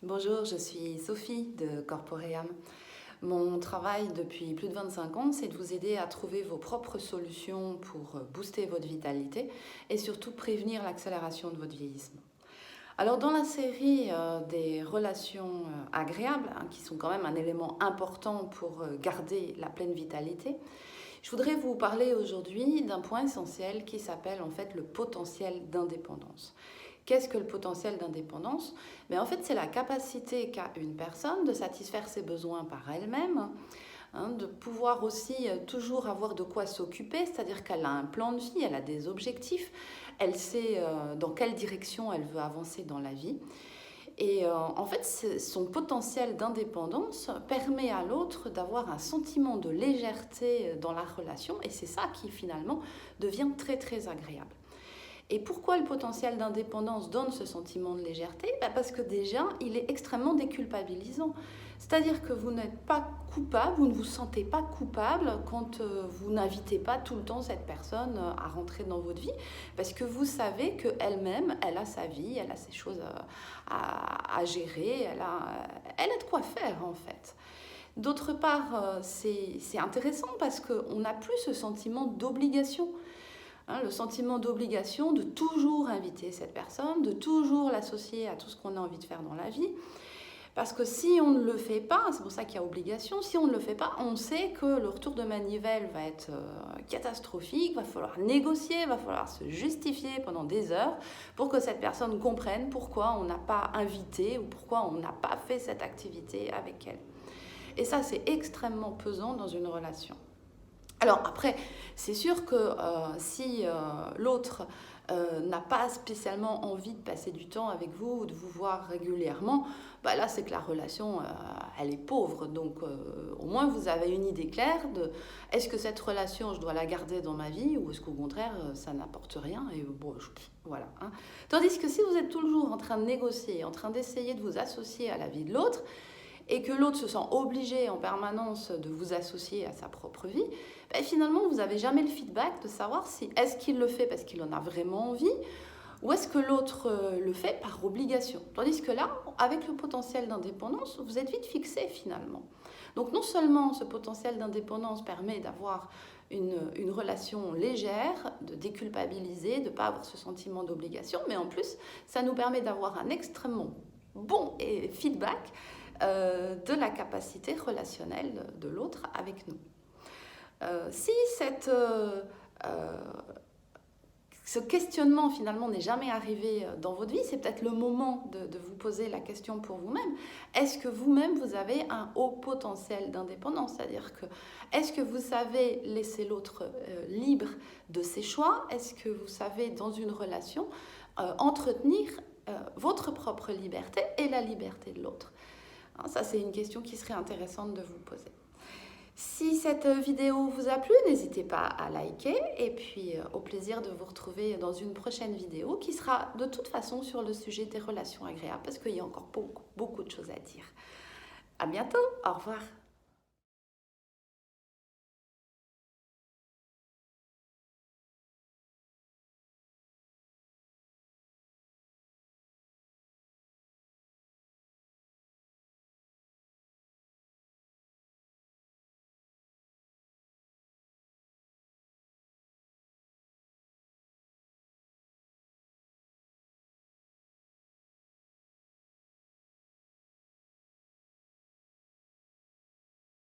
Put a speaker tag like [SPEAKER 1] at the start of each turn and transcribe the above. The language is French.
[SPEAKER 1] Bonjour, je suis Sophie de Corpoream. Mon travail depuis plus de 25 ans, c'est de vous aider à trouver vos propres solutions pour booster votre vitalité et surtout prévenir l'accélération de votre vieillissement. Alors dans la série des relations agréables, qui sont quand même un élément important pour garder la pleine vitalité, je voudrais vous parler aujourd'hui d'un point essentiel qui s'appelle en fait le potentiel d'indépendance. Qu'est-ce que le potentiel d'indépendance? En fait, c'est la capacité qu'a une personne de satisfaire ses besoins par elle-même, de pouvoir aussi toujours avoir de quoi s'occuper, c'est-à-dire qu'elle a un plan de vie, elle a des objectifs, elle sait dans quelle direction elle veut avancer dans la vie. Et en fait, son potentiel d'indépendance permet à l'autre d'avoir un sentiment de légèreté dans la relation, et c'est ça qui finalement devient très très agréable. Et pourquoi le potentiel d'indépendance donne ce sentiment de légèreté? Parce que déjà, il est extrêmement déculpabilisant. C'est-à-dire que vous n'êtes pas coupable, vous ne vous sentez pas coupable quand vous n'invitez pas tout le temps cette personne à rentrer dans votre vie, parce que vous savez qu'elle-même, elle a sa vie, elle a ses choses à gérer, elle a de quoi faire en fait. D'autre part, c'est intéressant parce qu'on n'a plus ce sentiment d'obligation. Le sentiment d'obligation de toujours inviter cette personne, de toujours l'associer à tout ce qu'on a envie de faire dans la vie. Parce que si on ne le fait pas, c'est pour ça qu'il y a obligation, si on ne le fait pas, on sait que le retour de manivelle va être catastrophique, va falloir négocier, va falloir se justifier pendant des heures pour que cette personne comprenne pourquoi on n'a pas invité ou pourquoi on n'a pas fait cette activité avec elle. Et ça, c'est extrêmement pesant dans une relation. Alors après, c'est sûr que si l'autre n'a pas spécialement envie de passer du temps avec vous ou de vous voir régulièrement, là c'est que la relation elle est pauvre. Donc au moins vous avez une idée claire de est-ce que cette relation je dois la garder dans ma vie ou est-ce qu'au contraire ça n'apporte rien et bon voilà. Tandis que si vous êtes toujours en train de négocier, en train d'essayer de vous associer à la vie de l'autre, et que l'autre se sent obligé en permanence de vous associer à sa propre vie, finalement, vous n'avez jamais le feedback de savoir si est-ce qu'il le fait parce qu'il en a vraiment envie ou est-ce que l'autre le fait par obligation. Tandis que là, avec le potentiel d'indépendance, vous êtes vite fixé finalement. Donc non seulement ce potentiel d'indépendance permet d'avoir une relation légère, de déculpabiliser, de ne pas avoir ce sentiment d'obligation, mais en plus, ça nous permet d'avoir un extrêmement bon feedback de la capacité relationnelle de l'autre avec nous. Si ce questionnement finalement n'est jamais arrivé dans votre vie, c'est peut-être le moment de vous poser la question pour vous-même. Est-ce que vous-même vous avez un haut potentiel d'indépendance? C'est-à-dire que est-ce que vous savez laisser l'autre libre de ses choix? Est-ce que vous savez dans une relation entretenir votre propre liberté et la liberté de l'autre? Ça, c'est une question qui serait intéressante de vous poser. Si cette vidéo vous a plu, n'hésitez pas à liker et puis au plaisir de vous retrouver dans une prochaine vidéo qui sera de toute façon sur le sujet des relations agréables parce qu'il y a encore beaucoup de choses à dire. À bientôt, au revoir.